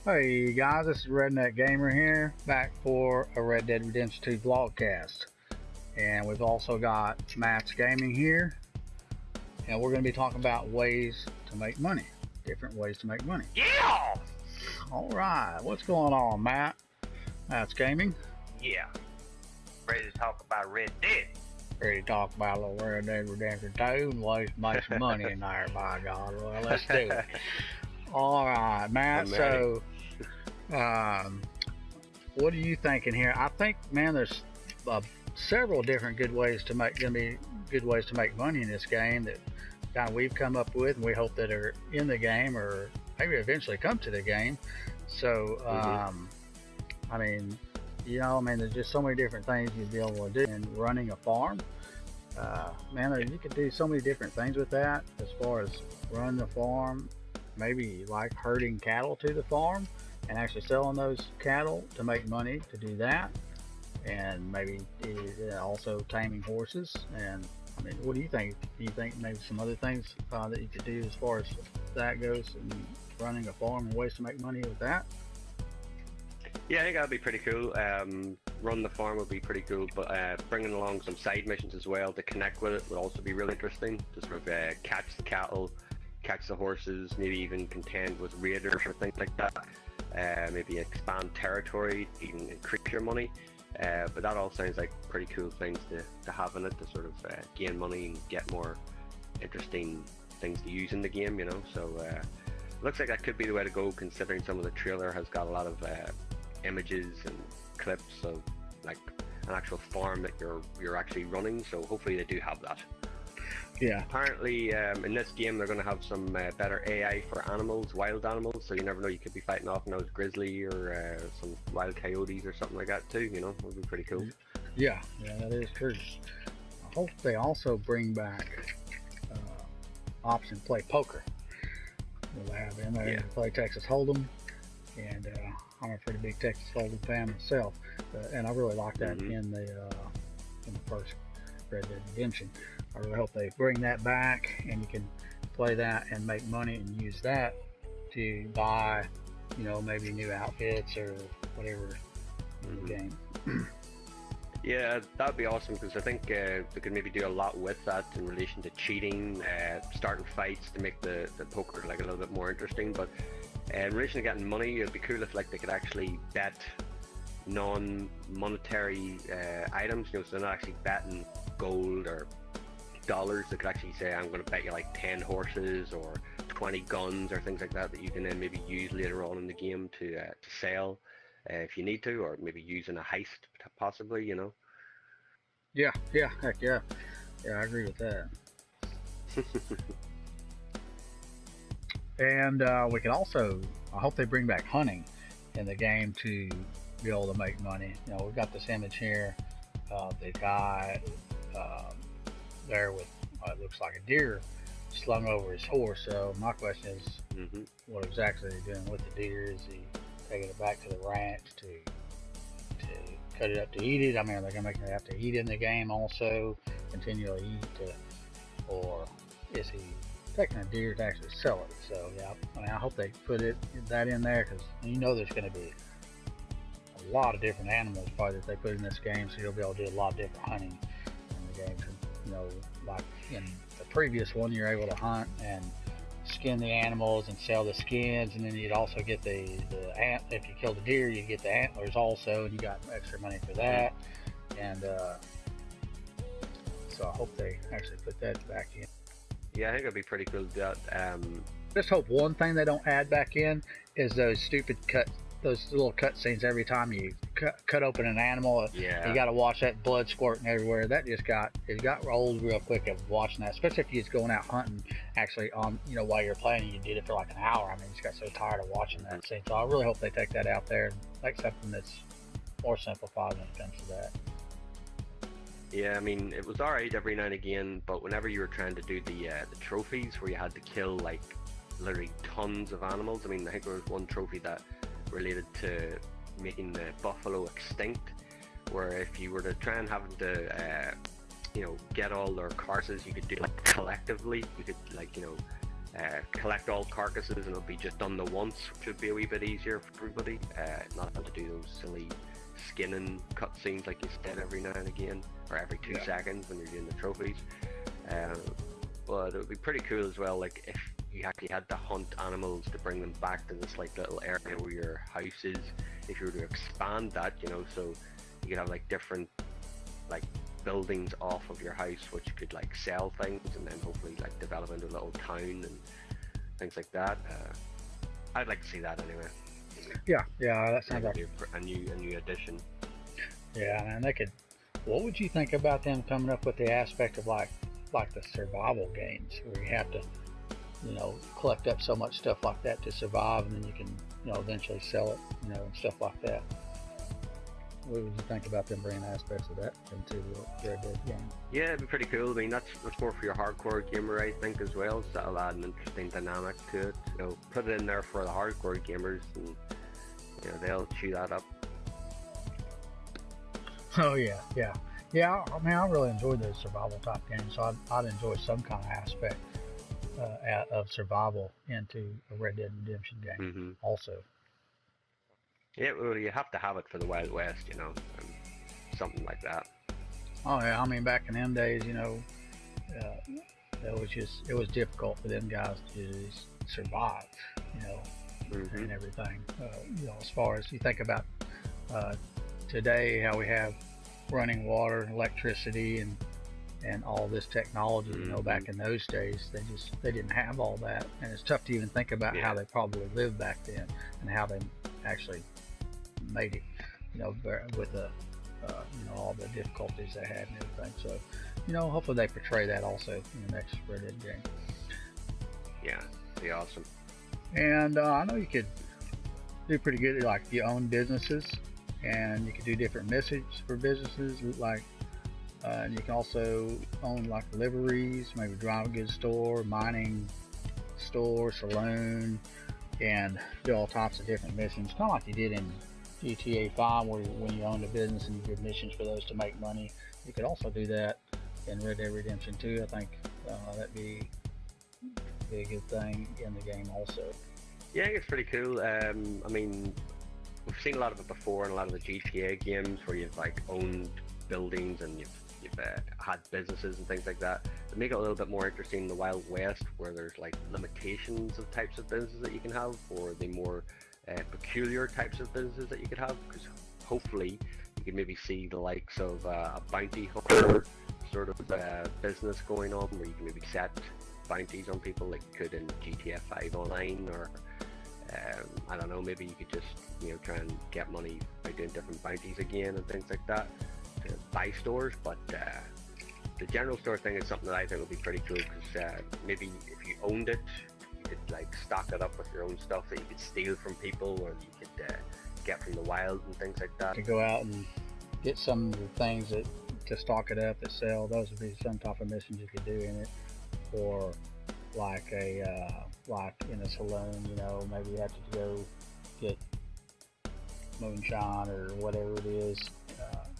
Hey guys, this is Redneck Gamer here, back for a Red Dead Redemption 2 vlogcast. And we've also got Matt's Gaming here, and we're going to be talking about ways to make money, different ways to make money. Yeah! Alright, what's going on, Matt? Matt's Gaming. Yeah. Ready to talk about Red Dead. Ready to talk about a little Red Dead Redemption 2 and ways to make some money in there, by God. Well, let's do it. Alright, Matt, so what are you thinking here? I think, man, there's several different good ways to make money in this game that kind of we've come up with, and we hope that are in the game or maybe eventually come to the game. So I mean, there's just so many different things you'd be able to do. And running a farm, man, you could do so many different things with that, as far as running the farm, maybe like herding cattle to the farm and actually selling those cattle to make money to do that, and maybe also taming horses. And I mean, what do you think? Do you think maybe some other things that you could do as far as that goes, and running a farm and ways to make money with that? Yeah, I think that'd be pretty cool. Run the farm would be pretty cool, but bringing along some side missions as well to connect with it would also be really interesting. To sort of catch the cattle, catch the horses, maybe even contend with raiders or things like that. Maybe expand territory, even increase your money. But that all sounds like pretty cool things to have in it, to sort of gain money and get more interesting things to use in the game, So looks like that could be the way to go, considering some of the trailer has got a lot of images and clips of like an actual farm that you're actually running. So hopefully they do have that. Yeah. Apparently, in this game, they're going to have some better AI for animals, wild animals. So you never know, you could be fighting off those grizzly or some wild coyotes or something like that too. It would be pretty cool. Yeah, that is true. I hope they also bring back option to play poker. We'll have in there to play Texas Hold'em, and I'm a pretty big Texas Hold'em fan myself, and I really like that in the first Red Dead Redemption. I really hope they bring that back, and you can play that and make money and use that to buy, maybe new outfits or whatever in the game. Yeah, that'd be awesome, because I think they could maybe do a lot with that in relation to cheating, starting fights to make the poker like a little bit more interesting. But in relation to getting money, it'd be cool if like they could actually bet non-monetary items. So they're not actually betting gold or dollars. They could actually say, I'm going to bet you like 10 horses or 20 guns or things like that you can then maybe use later on in the game to sell if you need to, or maybe use in a heist possibly. Yeah, heck yeah, I agree with that. And we can also, I hope they bring back hunting in the game to be able to make money. We've got this image here of the guy there with it looks like a deer slung over his horse. So my question is, what exactly are they doing with the deer? Is he taking it back to the ranch to cut it up to eat it? I mean, are they gonna make it have to eat in the game also, continually eat, or is he taking a deer to actually sell it? So yeah, I mean, I hope they put that in there, because there's going to be a lot of different animals probably that they put in this game, so you'll be able to do a lot of different hunting in the game. Like in the previous one, you're able to hunt and skin the animals and sell the skins, and then you'd also get if you kill the deer, you get the antlers also, and you got extra money for that. And so I hope they actually put that back in. Yeah, I think it'd be pretty cool to do that. Just hope one thing they don't add back in is those little cut scenes every time you cut open an animal. Yeah. You got to watch that blood squirting everywhere. That just got old real quick of watching that, especially if you're just going out hunting actually on, while you're playing, and you did it for like an hour. I mean, you just got so tired of watching that scene. So I really hope they take that out there and make something that's more simplified when it comes to that. Yeah, I mean, it was alright every now and again, but whenever you were trying to do the trophies where you had to kill like literally tons of animals, I mean, I think there was one trophy that related to making the buffalo extinct, where if you were to try and having to get all their carcasses, you could do like collectively. You could collect all carcasses, and it'll be just done the once, which would be a wee bit easier for everybody. Not having to do those silly skinning cutscenes like you said every now and again, or every 2 seconds when you're doing the trophies. But it would be pretty cool as well, like if you actually had to hunt animals to bring them back to this like little area where your house is. If you were to expand that, you know, so you could have like different like buildings off of your house which could like sell things, and then hopefully like develop into a little town and things like that. I'd like to see that anyway. Yeah, that sounds like a new addition. Yeah, man, they could. What would you think about them coming up with the aspect of like the survival games where you have to, you know, collect up so much stuff like that to survive, and then you can, you know, eventually sell it, you know, and stuff like that. What would you think about them bringing aspects of that into the Red Dead game? Yeah, it'd be pretty cool. I mean, that's more for your hardcore gamer, I think, as well. So that'll add an interesting dynamic to it. You know, put it in there for the hardcore gamers, and you know, they'll chew that up. Oh yeah. I mean, I really enjoy those survival type games, so I'd enjoy some kind of aspect of survival into a Red Dead Redemption game, also. Yeah, well, you have to have it for the Wild West, you know, and something like that. Oh yeah, I mean, back in them days, you know, it was difficult for them guys to just survive, you know, and everything. You know, as far as you think about today, how we have running water and electricity and all this technology, you know, back in those days, they didn't have all that, and it's tough to even think about how they probably lived back then and how they actually made it, you know, with the you know, all the difficulties they had and everything. So, you know, hopefully they portray that also in the next Red Dead game. Yeah, it'd be awesome. And I know you could do pretty good, like you own businesses, and you could do different missions for businesses, like and you can also own like liveries, maybe drive a goods store, mining store, saloon, and do all types of different missions, kind of like you did in GTA 5, where when you owned a business and you did missions for those to make money. You could also do that in Red Dead Redemption 2. I think that'd be a good thing in the game also. Yeah, it's pretty cool. I mean, we've seen a lot of it before in a lot of the GTA games where you've like owned buildings and you've had businesses and things like that. To make it a little bit more interesting in the Wild West, where there's like limitations of types of businesses that you can have, or the more peculiar types of businesses that you could have, because hopefully you could maybe see the likes of a bounty hunter sort of business going on, where you can maybe set bounties on people like you could in GTA 5 Online, or I don't know, maybe you could just, you know, try and get money by doing different bounties again and things like that to buy stores. But the general store thing is something that I think would be pretty cool, because maybe if you owned it, you could like stock it up with your own stuff that you could steal from people, or you could get from the wild and things like that. To go out and get some of the things that to stock it up that sell, those would be some type of missions you could do in it. Or like like in a saloon, you know, maybe you have to go get moonshine or whatever it is,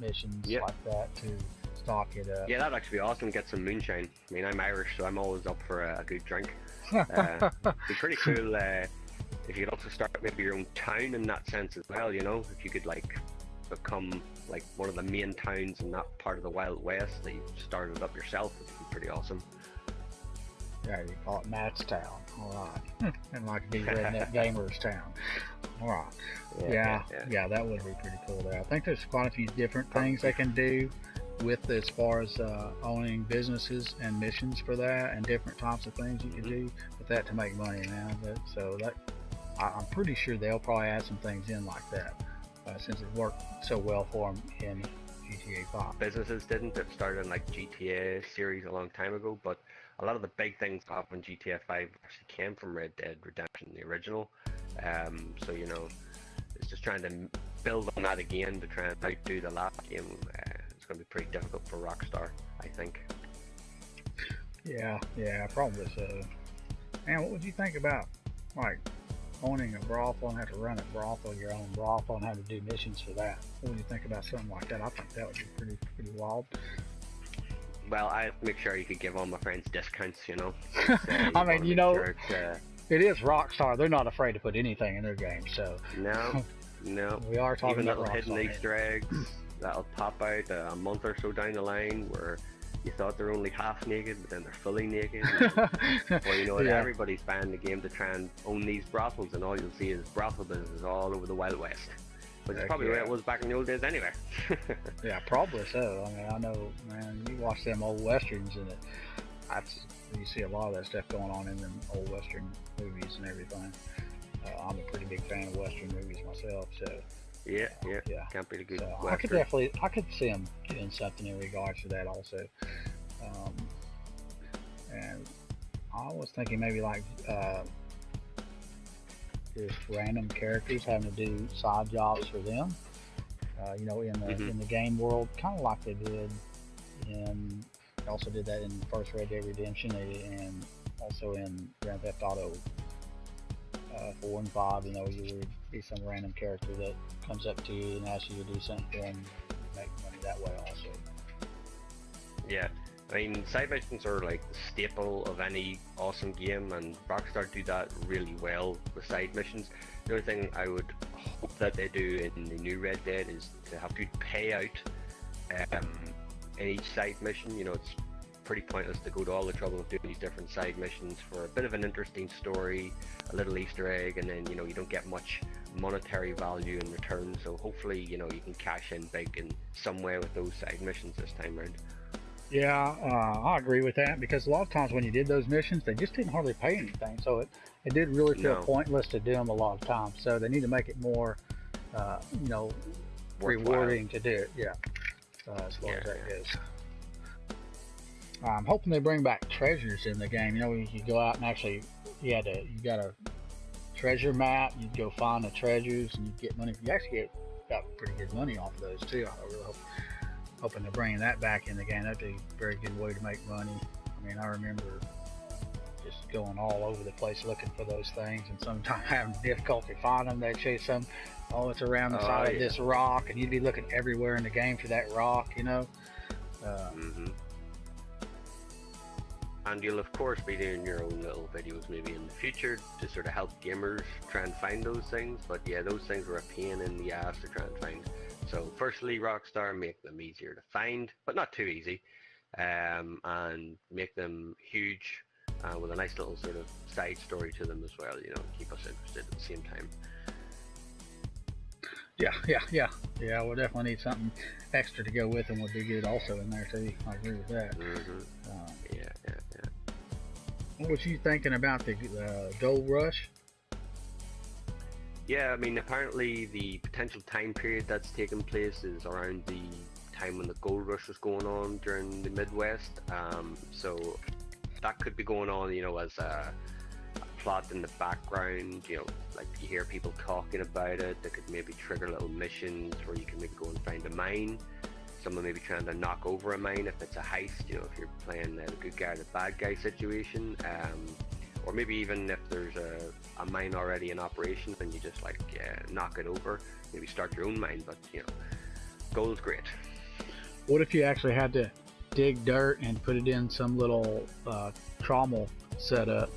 missions like that to stock it up. Yeah, that'd actually be awesome. Get some moonshine. I mean, I'm Irish, so I'm always up for a good drink. It'd be pretty cool if you could also start maybe your own town in that sense as well. You know, if you could like become like one of the main towns in that part of the Wild West that you started up yourself, which would be pretty awesome. Yeah, you call it Matt's Town. All right. And like be Redneck Gamers Town. All right. Yeah, that would be pretty cool there. I think there's quite a few different things they can do with as far as owning businesses and missions for that, and different types of things you can do with that to make money now. So that I'm pretty sure they'll probably add some things in like that, since it worked so well for them in GTA 5. Businesses didn't. It started in like GTA series a long time ago, but a lot of the big things off in GTA 5 actually came from Red Dead Redemption, the original. So, you know, it's just trying to build on that again to try and outdo the last game. It's going to be pretty difficult for Rockstar, I think. Yeah, probably so. And what would you think about, like, owning a brothel and have to run a brothel, your own brothel, and have to do missions for that? What would you think about something like that? I think that would be pretty wild. Well, I make sure you could give all my friends discounts, you know. I mean, you know, Sure it's, it is Rockstar. They're not afraid to put anything in their game, so no, no. we are talking Even about little hidden Rockstar. Easter eggs that'll pop out a month or so down the line where you thought they're only half naked, but then they're fully naked. Or you know, Yeah. everybody's buying the game to try and own these brothels, and all you'll see is brothel business all over the Wild West. Which is Heck probably the way yeah. it was back in the old days anyway. Yeah, probably so. I mean, I know, man, you watch them old westerns and you see a lot of that stuff going on in them old western movies and everything. I'm a pretty big fan of western movies myself, so yeah, yeah. Can't be the good So Western. I could see them doing something in regards to that also. And I was thinking maybe like just random characters having to do side jobs for them. You know, in the game world, kind of like they did in. They also did that in first Red Dead Redemption and also in Grand Theft Auto 4 and 5. You know, you would be some random character that comes up to you and asks you to do something for them, make money that way also. Yeah, I mean, side missions are like the staple of any awesome game, and Rockstar do that really well with side missions. The only thing I would hope that they do in the new Red Dead is to have good payout in each side mission. You know, it's pretty pointless to go to all the trouble of doing these different side missions for a bit of an interesting story, a little Easter egg, and then, you know, you don't get much monetary value in return. So hopefully, you know, you can cash in big in some way with those side missions this time around. Yeah, I agree with that, because a lot of times when you did those missions, they just didn't hardly pay anything, so it did really feel No. pointless to do them a lot of times. So they need to make it more, you know, Worthwhile. rewarding to do it. Yeah, as far as that Yeah. goes. I'm hoping they bring back treasures in the game. You know, you could go out and actually, you got a treasure map. You'd go find the treasures and you'd get money. You actually got pretty good money off of those too. I really hoping they're bringing that back in the game. That'd be a very good way to make money. I mean, I remember just going all over the place looking for those things, and sometimes having difficulty finding them. They'd show you some, it's around the side of this rock, and you'd be looking everywhere in the game for that rock, you know. And you'll of course be doing your own little videos maybe in the future to sort of help gamers try and find those things. But yeah, those things were a pain in the ass to try and find. So firstly, Rockstar, make them easier to find, but not too easy, and make them huge with a nice little sort of side story to them as well, you know, keep us interested at the same time. Yeah, we'll definitely need something extra to go with them. Would be good also in there too. I agree with that. Yeah. What was you thinking about the Gold Rush? Yeah, I mean, apparently the potential time period that's taking place is around the time when the gold rush was going on during the Midwest. So that could be going on, you know, as a plot in the background, you know, like you hear people talking about it. That could maybe trigger little missions where you can maybe go and find a mine. Someone maybe trying to knock over a mine if it's a heist, you know, if you're playing the good guy, the bad guy situation. Or maybe even if there's a mine already in operation and you just like knock it over, maybe start your own mine. But you know, gold's great. What if you actually had to dig dirt and put it in some little trommel setup?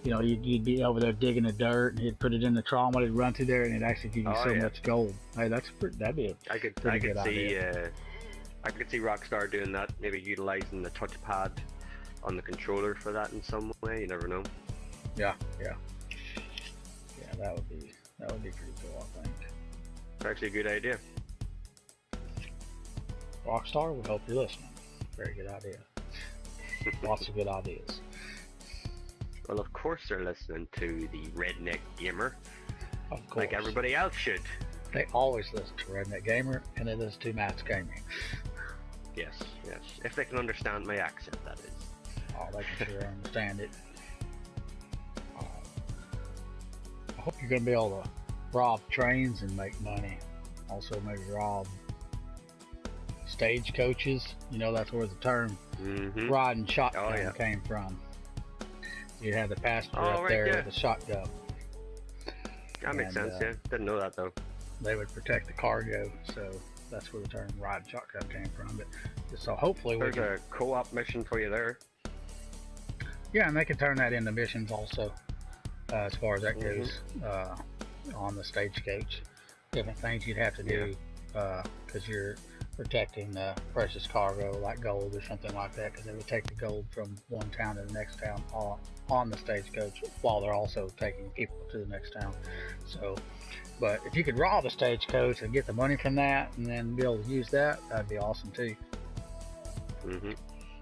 You know, you'd be over there digging the dirt, and he'd put it in the trommel, it'd run through there, and it'd actually give you so much gold. Hey, that'd be I could good idea. I could see Rockstar doing that, maybe utilizing the touchpad on the controller for that in some way. You never know. Yeah, that would be pretty cool, I think. It's actually a good idea. Rockstar, we hope you're listening. Very good idea. Lots of good ideas. Well, of course they're listening to the Redneck Gamer, Of course. like everybody else should. They always listen to Redneck Gamer, and they listen to Matt's Gaming. Yes. If they can understand my accent, that is. Oh, they can sure understand it. I hope you're going to be able to rob trains and make money. Also, maybe rob stagecoaches. You know, that's where the term riding shotgun came from. You have the passenger up there with the shotgun. That makes sense, yeah. Didn't know that, though. They would protect the cargo, so that's where the term ride shotgun came from. But so hopefully there's a co-op mission for you there. Yeah, and they can turn that into missions also, as far as that goes, on the stagecoach. Different things you'd have to do, because you're protecting precious cargo like gold or something like that, because they would take the gold from one town to the next town on the stagecoach, while they're also taking people to the next town. So, but if you could rob a stagecoach and get the money from that and then be able to use that, that'd be awesome too.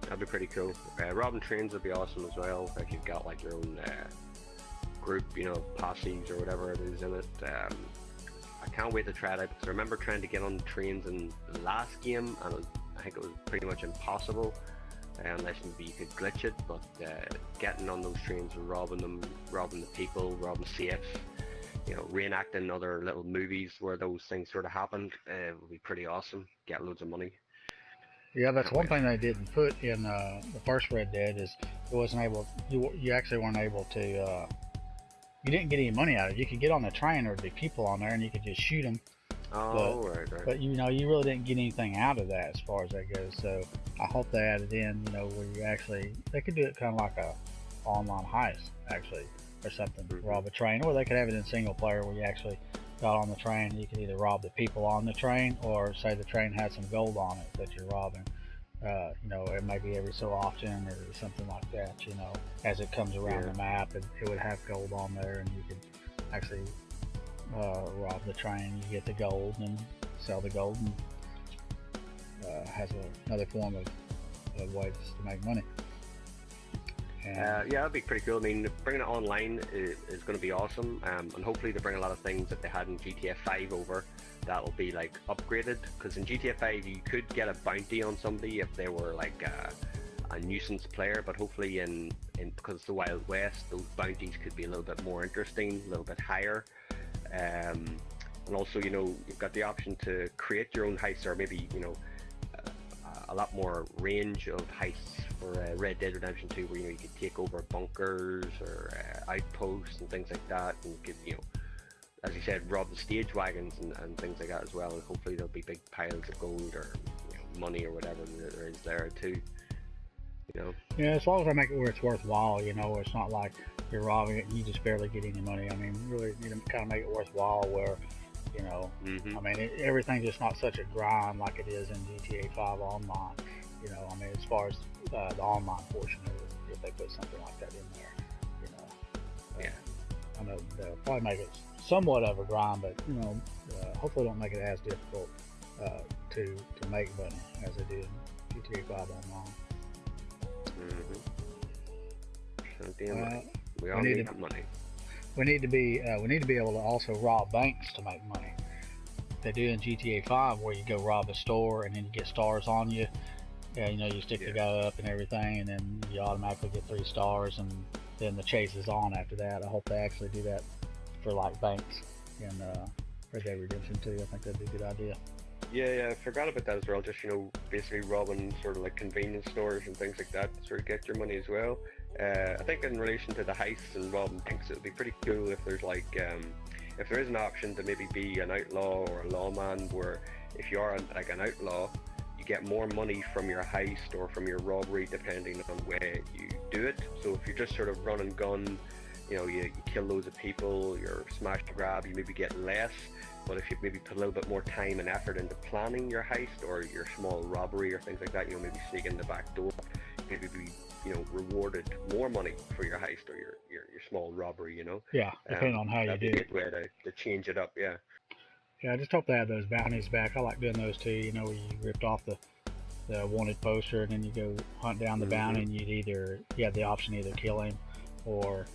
That'd be pretty cool. Robbing trains would be awesome as well, if you've got like your own group, you know, posses or whatever it is in it. I can't wait to try it out, because I remember trying to get on the trains in the last game, and I think it was pretty much impossible, unless maybe you could glitch it. But getting on those trains and robbing them, robbing the people, robbing safes, you know, reenacting other little movies where those things sort of happened, would be pretty awesome. Get loads of money. Yeah, that's one thing they didn't put in the first Red Dead, is it wasn't able. You actually weren't able to. You didn't get any money out of it. You could get on the train, or there'd be people on there, and you could just shoot them. Oh, right. But you know, you really didn't get anything out of that as far as that goes. So I hope they added in, you know, where you actually, they could do it kind of like a online heist actually, or something. Rob a train, or they could have it in single player where you actually got on the train. And you could either rob the people on the train, or say the train had some gold on it that you're robbing. You know, it might be every so often or something like that, you know, as it comes around the map, and it would have gold on there, and you could actually rob the train. You get the gold and sell the gold, and has another form of ways to make money. Yeah, that'd be pretty cool. I mean, bringing it online is going to be awesome, and hopefully they bring a lot of things that they had in GTA 5 over that will be like upgraded, because in GTA 5 you could get a bounty on somebody if they were like a nuisance player, but hopefully in because it's the Wild West, those bounties could be a little bit more interesting, a little bit higher, and also, you know, you've got the option to create your own heists, or maybe, you know, a lot more range of heists for Red Dead Redemption 2, where, you know, you could take over bunkers or outposts and things like that, and you could, you know, as you said, rob the stage wagons and things like that as well, and hopefully there'll be big piles of gold or, you know, money or whatever there is there too, you know. Yeah, as long as I make it where it's worthwhile, you know, it's not like you're robbing it and you just barely get any money. I mean, really need to kind of make it worthwhile where, you know, I mean, everything's just not such a grind like it is in GTA 5 online, you know. I mean, as far as the online portion of it, if they put something like that in there, you know. I know they'll probably make it somewhat of a grind, but, you know, hopefully don't make it as difficult to make money as they did in GTA 5 online. We all need money. We need to be able to also rob banks to make money. They do in GTA 5, where you go rob a store and then you get stars on you. Yeah, you know, you stick the guy up and everything, and then you automatically get 3 stars, and then the chase is on after that. I hope they actually do that for like banks in Red Dead Redemption 2. I think that'd be a good idea. Yeah, I forgot about that as well. Just, you know, basically robbing sort of like convenience stores and things like that to sort of get your money as well. I think in relation to the heists and robbing banks, it would be pretty cool if there's like, if there is an option to maybe be an outlaw or a lawman, where if you are like an outlaw, you get more money from your heist or from your robbery depending on where you do it. So if you're just sort of run and gun, you know, you kill loads of people, you're smash and grab, you maybe get less. But if you maybe put a little bit more time and effort into planning your heist or your small robbery or things like that, you know, maybe sneak in the back door, maybe be, you know, rewarded more money for your heist or your small robbery, you know. Yeah, depending on how you do it. That'd be a good way to change it up, yeah. Yeah, I just hope they have those bounties back. I like doing those too, you know, where you ripped off the wanted poster and then you go hunt down the bounty, and you have the option to either kill him or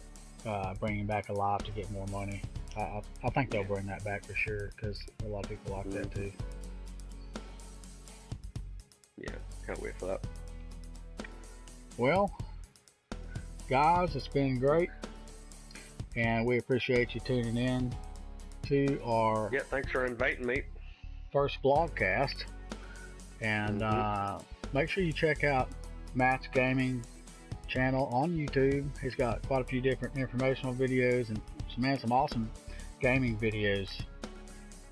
bring him back alive to get more money. I think they'll bring that back for sure, because a lot of people like that too. Yeah, can't wait for that. Well, guys, it's been great, and we appreciate you tuning in to our thanks for inviting me. First vlogcast, and make sure you check out Matt's gaming channel on YouTube. He's got quite a few different informational videos and some awesome gaming videos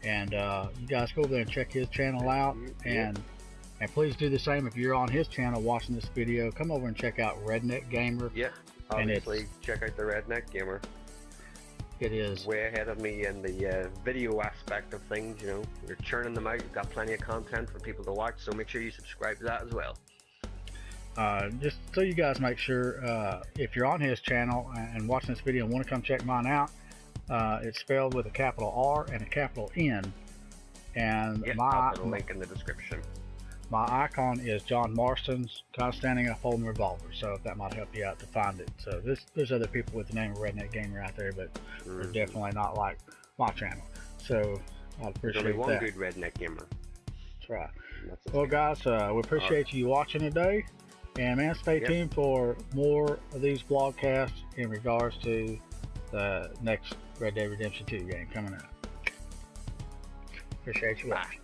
And you guys go over there and check his channel out, and please do the same if you're on his channel watching this video. Come over and check out Redneck Gamer. Yep, obviously check out the Redneck Gamer. It is way ahead of me in the video aspect of things. You know, we're churning them out. You've got plenty of content for people to watch, so make sure you subscribe to that as well. Just so you guys make sure, if you're on his channel and watching this video and want to come check mine out, it's spelled with a capital R and a capital N, and I'll put a link in the description. My icon is John Marston's, kind of standing up holding a revolver, so if that might help you out to find it. So there's other people with the name of Redneck Gamer out there, but they're definitely not like my channel. So I appreciate that. There's only one good Redneck Gamer. That's right. Well, guys, we appreciate you watching today, and man, stay tuned for more of these vlogcasts in regards to the next Red Dead Redemption 2 game coming up. Appreciate you watching.